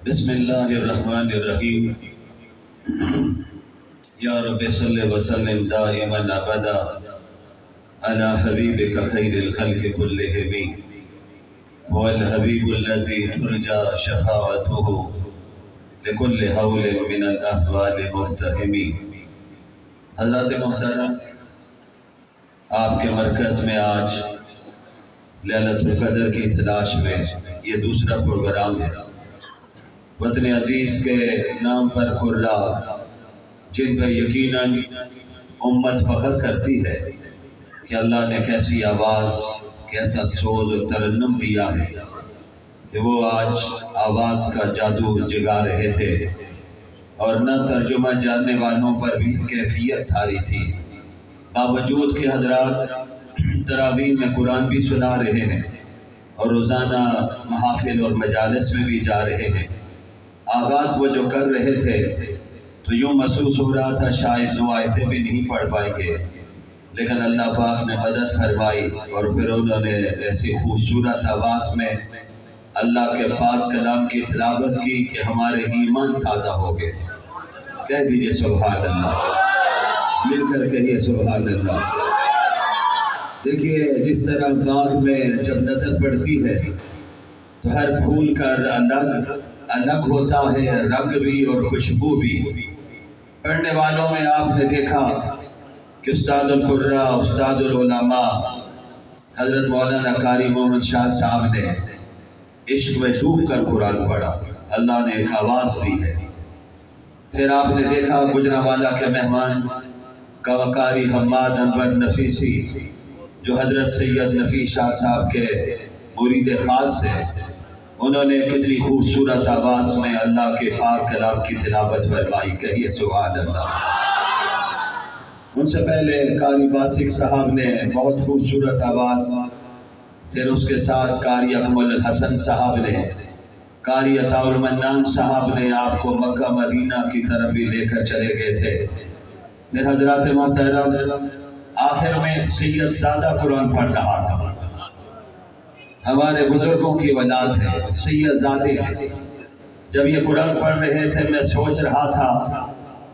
بسم اللہ الرحمن الرحیم۔ یا رب صلی وسلم دائما ابدا علی حبیبک خیر الخلق کلہم هو الحبیب الذی ترجى شفاعته لكل حول من الاحوال مرتحم۔ حضرات محترم، آپ کے مرکز میں آج لیلۃ القدر کی تلاش میں یہ دوسرا پروگرام ہے۔ وطن عزیز کے نام پر قرہ جن پہ یقیناً امت فخر کرتی ہے کہ اللہ نے کیسی آواز، کیسا سوز و ترنم دیا ہے کہ وہ آج آواز کا جادو جگا رہے تھے، اور نہ ترجمہ جاننے والوں پر بھی کیفیت دھاری تھی، باوجود کہ حضرات تراویح میں قرآن بھی سنا رہے ہیں اور روزانہ محافل اور مجالس میں بھی جا رہے ہیں۔ آغاز وہ جو کر رہے تھے تو یوں محسوس ہو رہا تھا شاید 2 آیتیں بھی نہیں پڑھ پائیں گے، لیکن اللہ پاک نے مدد فرمائی اور پھر انہوں نے ایسی خوبصورت آواز میں اللہ کے پاک کلام کی تلاوت کی کہ ہمارے ایمان تازہ ہو گئے۔ کہہ دیجئے سبحان اللہ، مل کر کہیے سبحان اللہ۔ دیکھیے، جس طرح باغ میں جب نظر پڑتی ہے تو ہر پھول کا الگ ہوتا ہے، رنگ بھی اور خوشبو بھی۔ پڑھنے والوں میں آپ نے دیکھا کہ استاد القرہ، استاد العلماء حضرت مولانا قاری محمد شاہ صاحب نے عشق میں ڈوب کر قرآن پڑھا، اللہ نے ایک آواز دی ہے۔ پھر آپ نے دیکھا گجرانوالہ کے مہمان قاری حماد انور نفیسی جو حضرت سید نفیس شاہ صاحب کے مرید خاص سے، انہوں نے کتنی خوبصورت آواز میں اللہ کے پاک کلام کی تلاوت فرمائی، کہیے سبحان اللہ۔ ان سے پہلے قاری باسق صاحب نے بہت خوبصورت آواز، پھر اس کے ساتھ قاری اکمل الحسن صاحب نے، قاری عطاء المنان صاحب نے آپ کو مکہ مدینہ کی طرف بھی لے کر چلے گئے تھے۔ پھر حضرات محترم آخر میں سید زادہ قرآن پڑھ رہا تھا، ہمارے بزرگوں کی اولاد ہے، سید زادے ہیں۔ جب یہ قرآن پڑھ رہے تھے میں سوچ رہا تھا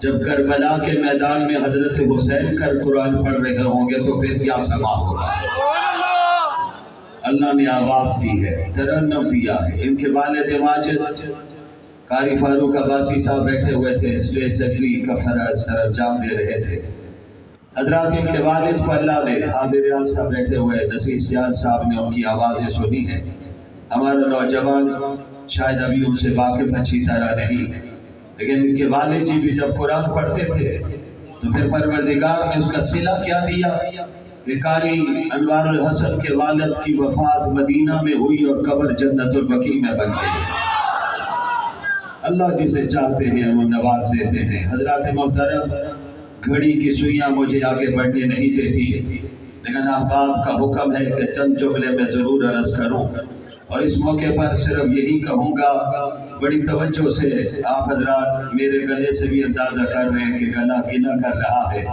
جب کربلا کے میدان میں حضرت حسین کر قرآن پڑھ رہے ہوں گے تو پھر کیا سما ہوگا۔ اللہ نے آواز دی ہے، ترنم دیا ہے۔ ان کے والد ماجد قاری فاروق عباسی صاحب بیٹھے ہوئے تھے، اسٹیج سیکرٹری کا فرض سر انجام دے رہے تھے۔ حضرات ان کے والد کو اللہ نے، عامر ریاض صاحب بیٹھے ہوئے، نصیر سیال صاحب نے ان کی آوازیں سنی ہیں۔ ہمارا نوجوان شاید ابھی ان سے واقف اچھی طرح نہیں، لیکن ان کے والد جی بھی جب قرآن پڑھتے تھے تو پھر پروردگار نے اس کا صلہ کیا دیا کہ قاری انوار الحسن کے والد کی وفات مدینہ میں ہوئی اور قبر جنت البقیع میں بن گئی۔ اللہ جسے چاہتے ہیں وہ نواز دیتے ہیں۔ حضرات محترم، گھڑی کی سوئیاں مجھے آگے بڑھنے نہیں دیتی، لیکن احباب کا حکم ہے کہ چند جملے میں ضرور عرض کروں، اور اس موقع پر صرف یہی کہوں گا، بڑی توجہ سے آپ حضرات میرے گلے سے بھی اندازہ کر رہے ہیں کہ گلا گلا کر رہا ہے،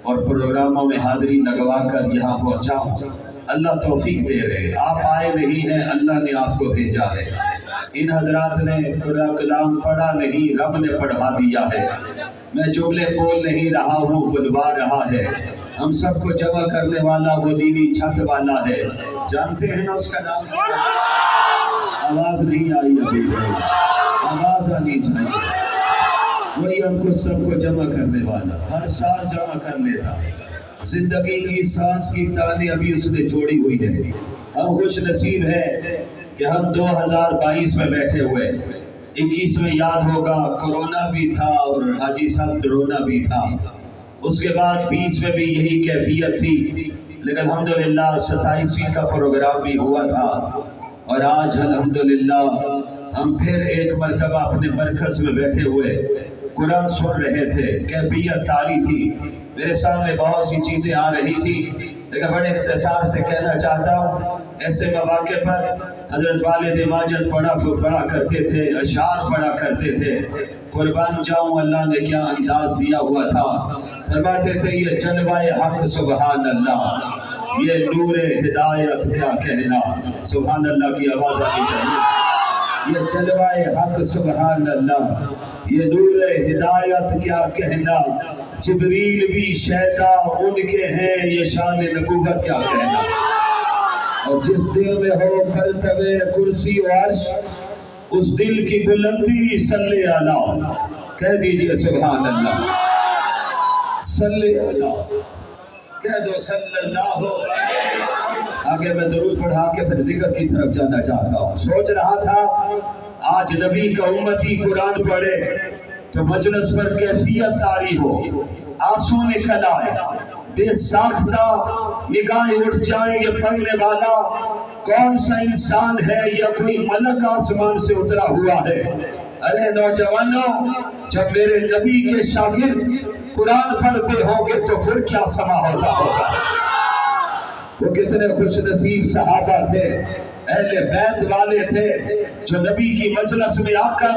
اور پروگراموں میں حاضری لگوا کر یہاں پہنچا ہوں۔ اللہ توفیق دے رہے، آپ آئے نہیں ہیں، اللہ نے آپ کو بھیجا ہے۔ ان حضرات نے قرآن کلام پڑھا نہیں، رب نے پڑھا دیا ہے۔ میں جملے بول نہیں رہا ہوں، بلوا رہا ہے۔ ہم سب کو جمع کرنے والا وہ نیلی چھت والا ہے، جانتے ہیں نا اس کا نام؟ آواز نہیں آئی ابھی، آواز آنی چاہیے۔ وہی ہم کو سب کو جمع کرنے والا، ہر سال جمع کر لیتا۔ زندگی کی سانس کی تانے ابھی اس نے چھوڑی ہوئی ہے۔ ہم خوش نصیب ہے کہ ہم 2022 میں بیٹھے ہوئے، 21 میں یاد ہوگا کورونا بھی تھا اور حاجی صاحب درونا بھی تھا، اس کے بعد 20 میں بھی یہی کیفیت تھی، لیکن الحمدللہ 27 کا پروگرام بھی ہوا تھا، اور آج الحمدللہ ہم پھر ایک مرتبہ اپنے مرکز میں بیٹھے ہوئے قرآن سن رہے تھے۔ کیفیت تاری تھی، میرے سامنے بہت سی چیزیں آ رہی تھی، لیکن بڑے اختصار سے کہنا چاہتا ہوں، ایسے مواقع پر حضرت والد ماجد پڑھا کرتے تھے، اشعار پڑھا کرتے تھے۔ قربان جاؤں اللہ نے کیا انداز دیا ہوا تھا، فرماتے تھے یہ جلوہ حق سبحان اللہ، یہ نور ہدایت کیا کہنا۔ سبحان اللہ کی آواز آنی چاہیے۔ یہ جلوہ حق سبحان اللہ، یہ نور ہدایت کیا کہنا، جبریل بھی شیدا ان کے ہیں، یہ شان نبوت کیا کہنا۔ اور جس دل میں ہو مرتبہ کرسی و عرش، اس دل کی بلندی صلی اللہ، کہہ دیجئے سبحان اللہ، صلی اللہ، کہہ دو صلی اللہ۔ آگے میں درود پڑھا کے پھر ذکر کی طرف جانا چاہتا ہوں۔ سوچ رہا تھا آج نبی کا امتی قرآن پڑھے تو مجلس پر کیفیت طاری ہو، آنسو نکل آئے، بے ساختہ نگاہیں اٹھ جائیں، یہ پڑھنے والا کون سا انسان ہے یا کوئی ملک آسمان سے اترا ہوا ہے۔ ارے نوجوانوں، جب میرے نبی کے شاگرد قرآن پڑھتے ہوں گے تو پھر کیا سما ہوتا ہوگا۔ وہ کتنے خوش نصیب صحابہ تھے، اہل بیت والے تھے، جو نبی کی مجلس میں آ کر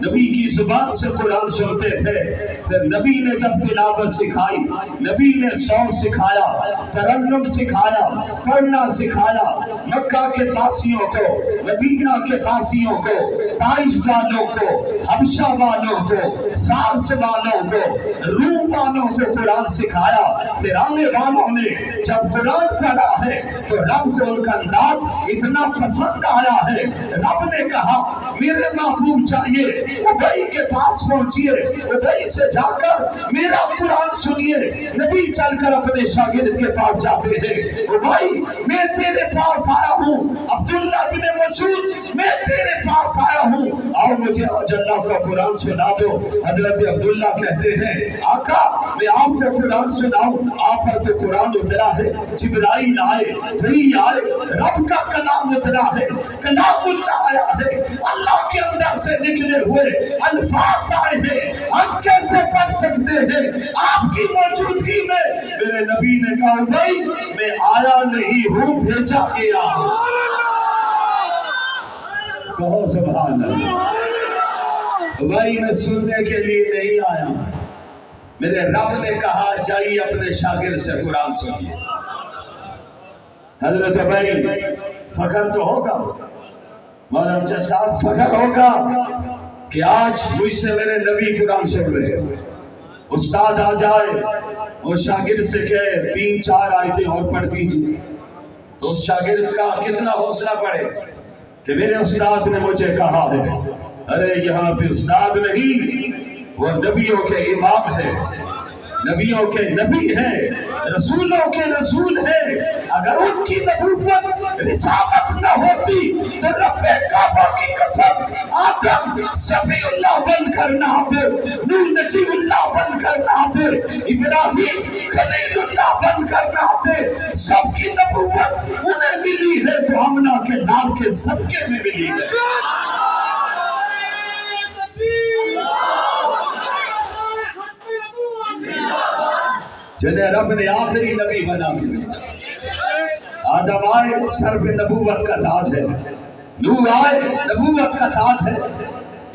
نبی کی زبان سے قرآن سنتے تھے۔ پھر نبی نے جب تلاوت سکھائی، نبی نے سور سکھایا، ترنم سکھایا، پڑھنا سکھایا، مکہ کے باسیوں کو، مدینہ کے باسیوں کو، طائف والوں کو، حبشہ والوں کو، فارس والوں کو، روم والوں کو قرآن سکھایا۔ پھر آنے والوں نے جب قرآن پڑھا ہے تو رب کو ان کا انداز اتنا پسند آیا ہے، رب نے کہا میرے محبوب چاہیے، ابئی کے پاس پہنچیے، ابئی سے جا کر میرا قرآن سنیے۔ نبی چل کر اپنے شاگرد کے پاس جاتے ہیں، ابئی میں تیرے پاس آیا ہوں، عبداللہ بن مسعود میں تیرے پاس آیا ہوں، اور مجھے آج اللہ کا قرآن سنا دو۔ حضرت عبداللہ کہتے ہیں آقا میں آپ کو قرآن سناؤں، آپ پر تو قرآن اترا ہے، جبرائیل آئے، وحی آئے، رب کا کلام اترا ہے، کلام اللہ آیا ہے، اللہ کے اندر سے نکلے ہوئے الفاظ آئے ہیں، ہم کیسے پڑھ سکتے ہیں آپ کی موجودگی میں؟ میرے نبی نے کہا بھائی میں آیا نہیں ہوں، بھیجا گیا ہوں۔ کہو سبحان اللہ۔ بھائی میں سننے کے لیے نہیں آیا، میرے رب نے کہا جائیے اپنے شاگرد سے قرآن سنیے۔ حضرت بھائی فخر تو ہوگا، مولانا صاحب فخر ہوگا کہ آج مجھ سے میرے نبی قرآن سن رہے ہیں۔ استاد آ جائے وہ شاگرد سے کہے 3-4 آیتیں اور پڑھ دیجیے، تو اس شاگرد کا کتنا حوصلہ پڑے کہ میرے استاد نے مجھے کہا ہے۔ ارے یہاں پہ استاد نہیں، وہ نبیوں کے امام ہے، نبیوں کے نبی ہیں، رسولوں کے رسول ہیں۔ اگر ان کی نبوت رسالت نہ ہوتی تو رب کعبہ کی قسم آدم صفی اللہ بن کر نہ آتے، نوح نجیب اللہ بن کر نہ آتے، ابراہیم خلیل اللہ بن کر نہ آتے۔ سب کی نبوت انہیں ملی ہے تو آمنہ کے نام کے صدقے میں ملی ہے۔ جنہیں رب نے آخری نبی بنا کے بھیجا۔ آدم آئے سر پہ نبوت کا تاج ہے، نوح آئے نبوت کا تاج ہے،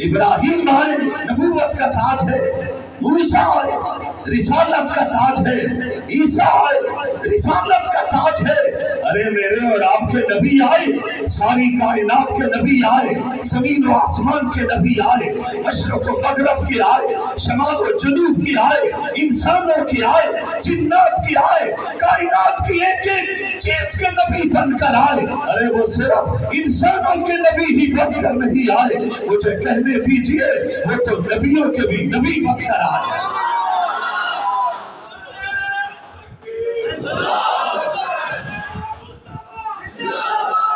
ابراہیم آئے نبوت کا تاج ہے، موسیٰ آئے رسالت کا تاج ہے، عیسیٰ آئے رسالت کا تاج ہے۔ ارے میرے اور آپ کے نبی آئے، ساری کائنات کے نبی آئے، زمین و آسمان کے نبی آئے، مشرق و مغرب کے آئے، شمال و جنوب کی آئے، انسانوں کی آئے، جنات کی آئے، کائنات کی ایک ایک چیز کے نبی بن کر آئے۔ ارے وہ صرف انسانوں کے نبی ہی بن کر نہیں آئے، مجھے کہنے دیجئے وہ تو نبیوں کے بھی نبی بن کر آئے۔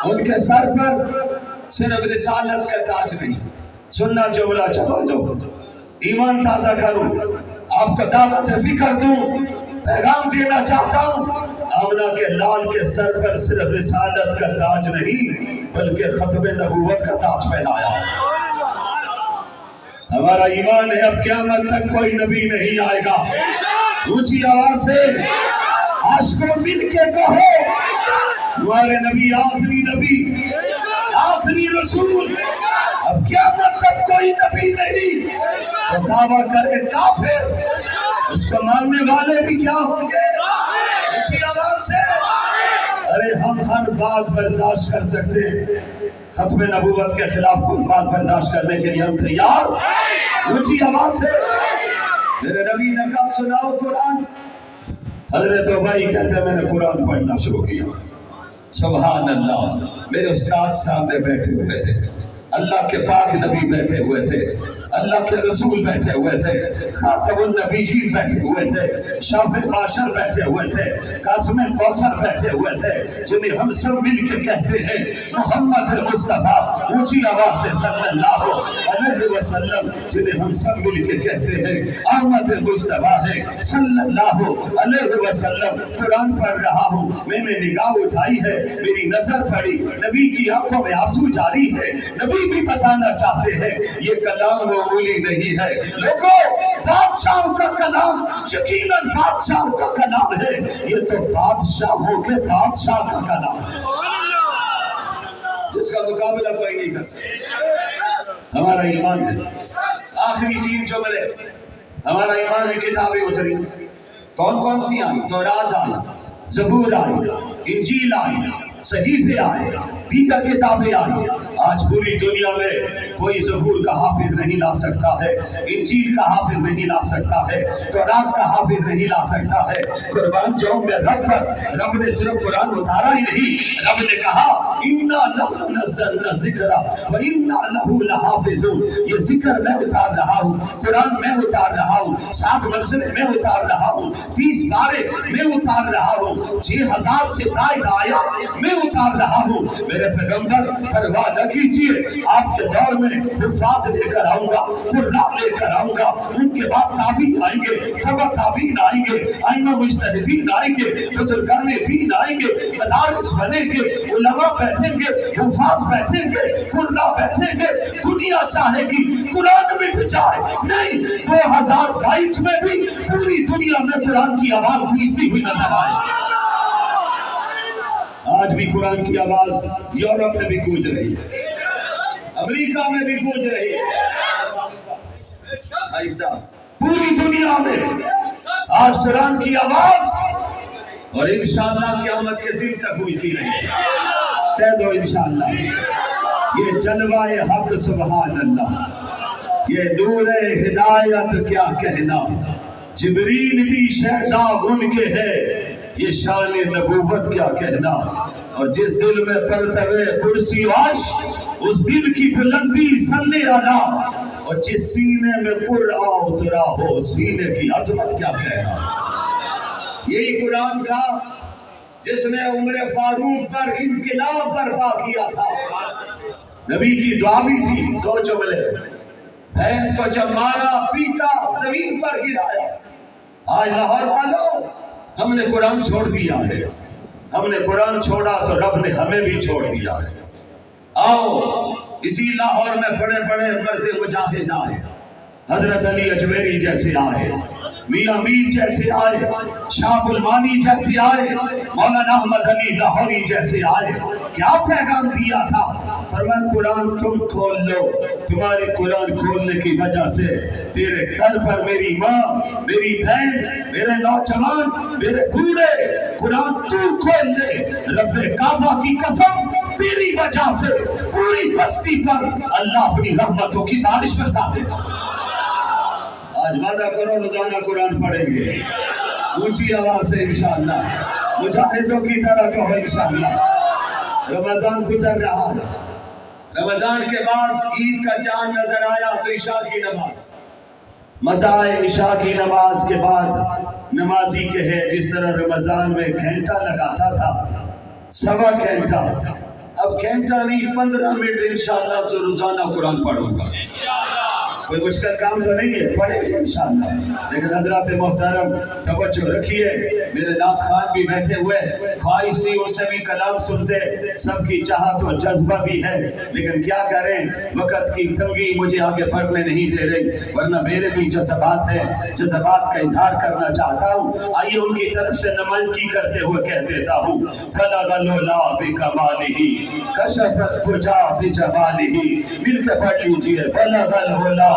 ان کے سر پر صرف رسالت کا تاج نہیں، سننا چولا چپا دو، ایمان تازہ کروں، آپ کو دعوت فکر دوں، پیغام دینا چاہتا ہوں۔ آمنہ کے لال کے سر پر صرف رسالت کا تاج نہیں بلکہ ختم نبوت کا تاج پہنایا۔ ہمارا ایمان ہے اب قیامت تک کوئی نبی نہیں آئے گا۔ اونچی آواز سے عاشقوں مل کے کہو ہمارے نبی آخری نبی، آخری رسول، اب قیامت تک کوئی نبی نہیں۔ تو دعویٰ کرے کافر، اس کو ماننے والے بھی کیا ہوں گے؟ اونچی آواز سے ارے ہم ہر بات برداشت کر سکتے ہیں، ختم نبوت کے خلاف کوئی بات برداشت کرنے کے لیے ہم تیار؟ اونچی آواز سے میرے نبی نے کہا سناؤ قرآن. حضرت ابی کہتے ہیں میں نے قرآن پڑھنا شروع کیا. سبحان اللہ. میرے استاد سامنے بیٹھے ہوئے تھے, اللہ کے پاک نبی بیٹھے ہوئے تھے, اللہ کے رسول بیٹھے ہوئے تھے, خاتم النبیین بیٹھے ہوئے تھے, شافع معاشر بیٹھے ہوئے تھے, قاسم کوثر بیٹھے ہوئے تھے, جنہیں ہم سب مل کے کہتے ہیں محمد مصطفیٰ. اونچی آواز سے صلی اللہ علیہ وسلم, جنہیں ہم سب مل کے کہتے ہیں احمد مصطفیٰ ہے صلی اللہ علیہ وسلم. قرآن پڑھ رہا ہوں, میں نے نگاہ اٹھائی ہے, میری نظر پڑی, نبی کی آنکھوں میں آنسو جاری ہے. نبی بھی بتانا چاہتے ہیں یہ کلام معمولی نہیں ہے. لوگوں, بادشاہوں کا کلام یقیناً بادشاہوں کا کلام ہے, یہ تو بادشاہوں کے بادشاہ کا کلام ہے جس کا مقابلہ کوئی نہیں کر سکتا. ہمارا ایمان ہے. آخری 3 جملے. ہمارا ایمان ہے کتابیں اتری. کون کون سی آئی؟ تورات آئی, زبور آئی, انجیل آئی, صحیفے آئے, دیگر کتابیں آئی. آج پوری دنیا میں کوئی زبور کا حافظ نہیں لا سکتا ہے, انجیل کا حافظ نہیں لا سکتا ہے, تورات کا حافظ نہیں لا سکتا ہے. قربان جاؤں میں رب پر. رب نے صرف قرآن اتارا ہی نہیں, رب نے کہا اِنَّا نَحْنُ نَزَّلْنَا الذِّكْرَ وَإِنَّا لَهُ لَحَافِظُونَ. یہ ذکر میں اتار رہا ہوں, قرآن میں اتار رہا ہوں, 7 مرحلے میں اتار رہا ہوں, 30 بارے میں اتار رہا ہوں, 6000 سے زائد آیات میں اتار رہا ہوں. میرے پیغمبر پرواہ نہ کیجئے, آپ کے دور میں حفاظ لے کر آؤں گا, قرآن لے کر آؤں گا, ان کے بعد تابعین آئیں گے, تبع تابعین آئیں گے, ائمہ مجتہدین آئیں گے, بزرگان دین آئیں گے, مدارس بنیں گے, علماء بیٹھیں گے, حفاظ بیٹھیں گے, قرآن بیٹھیں گے. دنیا چاہے گی قرآن مٹ جائے, نہیں, 2022 میں بھی پوری دنیا میں قرآن کی آواز گونجتی ہوئی نظر آئے. آج بھی قرآن کی آواز یورپ میں بھی گونج رہی ہے, امریکہ میں بھی گونج رہی ہے. ایسا پوری دنیا میں آج قرآن کی آواز, اور انشاءاللہ قیامت کے دن تک گونجتی رہی ہے. کہہ دو انشاءاللہ. یہ جلوہ حق سبحان اللہ, یہ نور ہدایت کیا کہنا, جبریل بھی شہدا ان کے ہے, یہ شان نبوت کیا کہنا. اور جس دل میں پرتوے کرسی عرش, اس دل کی بلندی صلی اللہ, اور جس سینے میں قرآن اترا ہو, سینے کی عظمت کیا کہنا. یہی قرآن تھا جس نے عمر فاروق پر انقلاب برپا کیا تھا. نبی کی دعا بھی تھی, 2 جملے, بہن کو جب مارا پیٹا زمین پر گرایا. آج لاہور والوں, ہم نے قرآن چھوڑ دیا ہے, ہم نے قرآن چھوڑا تو رب نے ہمیں بھی چھوڑ دیا ہے. آؤ, اسی لاہور میں بڑے بڑے مرد مجاہد آئے, حضرت علی اجمیری جیسے آئے, میاں میر جیسے آئے, شاہ بلمانی جیسے آئے, مولانا احمد علی لاہوری جیسے آئے. کیا پیغام دیا تھا؟ فرمایا قرآن تم کھول لو, تمہارے قرآن کھولنے کی وجہ سے تیرے گھر پر میری ماں, میری بہن, میرے نوجوان, میرے بوڑھے, قرآن تو کھول لے. رب کعبہ کی قسم, تیری وجہ سے پوری بستی پر اللہ اپنی رحمتوں کی بارش برسا دے گا. آج وعدہ کرو روزانہ قرآن پڑھیں گے, اونچی آواز سے انشاءاللہ, مجاہدوں کی طرح کہو انشاءاللہ. رمضان گزر رہا ہے, رمضان کے بعد عید کا چاند نظر آیا تو عشاء کی نماز. مزہ آئے عشاء کی نماز کے بعد نمازی کہے جس طرح رمضان میں گھنٹہ لگاتا تھا, 1.25 گھنٹہ, اب گھنٹہ نہیں 15 منٹ انشاءاللہ سے روزانہ قرآن پڑھوں گا. کوئی مشکل کام تو نہیں ہے, پڑھیں گے انشاءاللہ. لیکن حضرات محترم توجہ رکھیے, میرے نام خان بھی بیٹھے ہوئے, خواہش تھی ان سے بھی کلام سنتے, سب کی چاہت و جذبہ بھی ہے, لیکن کیا کریں, وقت کی تنگی مجھے آگے بڑھنے نہیں دے رہی, ورنہ میرے بھی جذبات ہیں, جذبات کا اظہار کرنا چاہتا ہوں. آئیے ان کی طرف سے نمائندگی کرتے ہوئے کہہ دیتا ہوں, بلغ العلا بکمالہ کشف الدجی بجمالہ. مل کے پڑھ لیجئے, بلغ العلا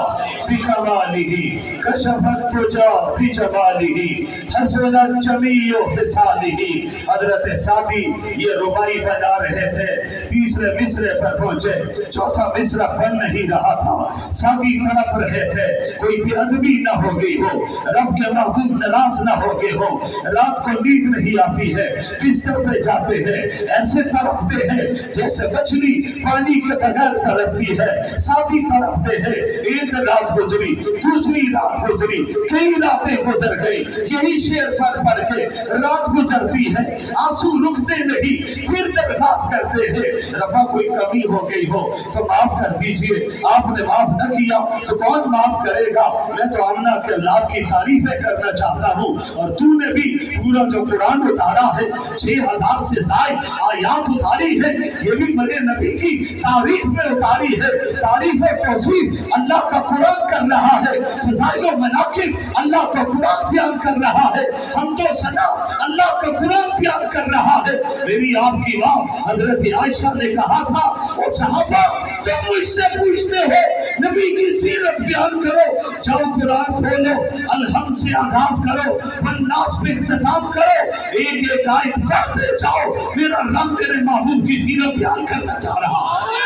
بکمالہ کشف الدجا بجمالہ حسنت جمیع خصالہ۔ حضرت سعدی یہ ربائی بنا رہے تھے، تیسرے مصرے پر پہنچے، چوتھا مصرع بن نہیں رہا تھا، سعدی تڑپ رہے تھے کوئی بے ادبی نہ ہو گئی ہو، رب کے محبوب ناراض نہ ہو گئے ہو، رات کو نیند نہیں آتی ہے، بستر پہ جاتے ہیں ایسے تڑپتے ہیں جیسے مچھلی پانی کے بغیر تڑپتی ہے، سعدی تڑپتے ہیں۔ ایک رات گزری، دوسری رات گزری، کئی راتیں گزر گئی، یہی شعر پڑھ کے رات گزرتی ہے، آنسو رکتے نہیں، پھر درخواست کرتے ہیں ربا کوئی کمی ہو گئی ہو تو معاف کر دیجئے، آپ نے معاف نہ کیا تو کون معاف کرے گا؟ میں تو آمنہ کے اولاد کی تعریفیں کرنا چاہتا ہوں، اور تو نے بھی پورا جو قرآن اتارا ہے 6000 سے زائد آیات اتاری ہے، یہ بھی میرے نبی کی تاریخ میں اتاری ہے، تعریف و توصیف اللہ کا قرآن کر رہا ہے، فضائل و مناقب اللہ کا قرآن بیان کر رہا ہے، حمد و ثنا اللہ کا قرآن بیان کر رہا ہے۔ میری آپ کی ماں حضرت عائشہ نے کہا تھا، وہ صحابہ تم مجھ سے پوچھتے ہو نبی کی سیرت بیان کرو، جاؤ قرآن کھولو، الحمد سے آغاز کرو، والناس پہ اختتام کرو، ایک ایک آیت پڑھتے جاؤ، میرا رب میرے محبوب کی سیرت بیان کرتا جا رہا ہے۔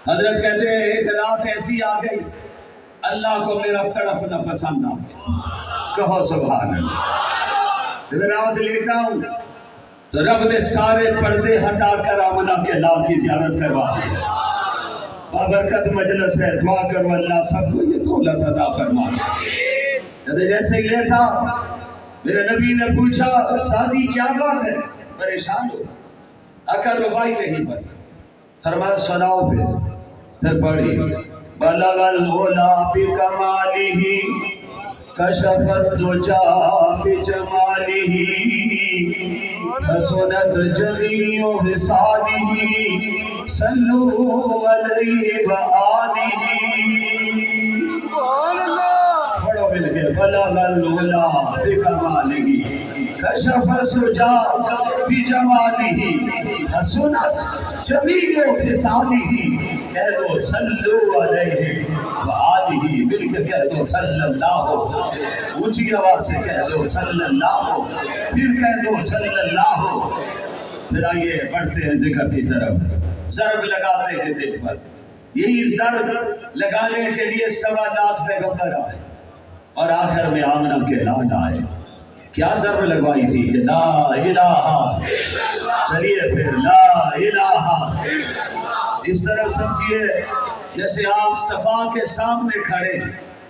حضرت کہتے ہیں ایک رات ایسی آ گئی اللہ کو میرا تڑپنا پسند آ گیا، کہو سبحان اللہ۔ جب رات لیٹا ہوں تو رب نے سارے پردے ہٹا کر آمنہ کے لال کی زیارت کروا دی ہے، بابرکت مجلس ہے، دعا کرو اللہ سب کو یہ دولت عطا فرما دے۔ جب جیسے ہی لیٹا میرے نبی نے پوچھا سعدی کیا بات ہے، پریشان ہو؟ عقل ربائی نہیں پڑی، فرمایا سناؤ پھر پڑھی بلغ العلا بکمالہ کشف الدجا بجمالہ حسنت جمیع خصالہ صلوا علیہ وآلہ۔ سبحان اللہ، پڑھو مل کے بلغ العلا بکمالہ کشف الدجا بجمالہ حسنت جمیع خصالہ، کہہ دو صلو علیہ وآلہ، مل کے کہہ دو صلی اللہ، اونچی آواز سے کہہ دو صلی اللہ، پھر کہہ دو صلی اللہ۔ پھر آئیے بڑھتے ہیں ذکر کی طرف، ضرب لگاتے ہیں دل پر، یہی ضرب لگانے کے لیے 7.25 پیغمبر آئے اور آخر میں آمنہ کے اعلان آئے۔ کیا ضرب لگوائی تھی کہ لا الہ، چلیے پھر لا الہ، اس طرح سمجھیے جیسے آپ صفا کے سامنے کھڑے ہیں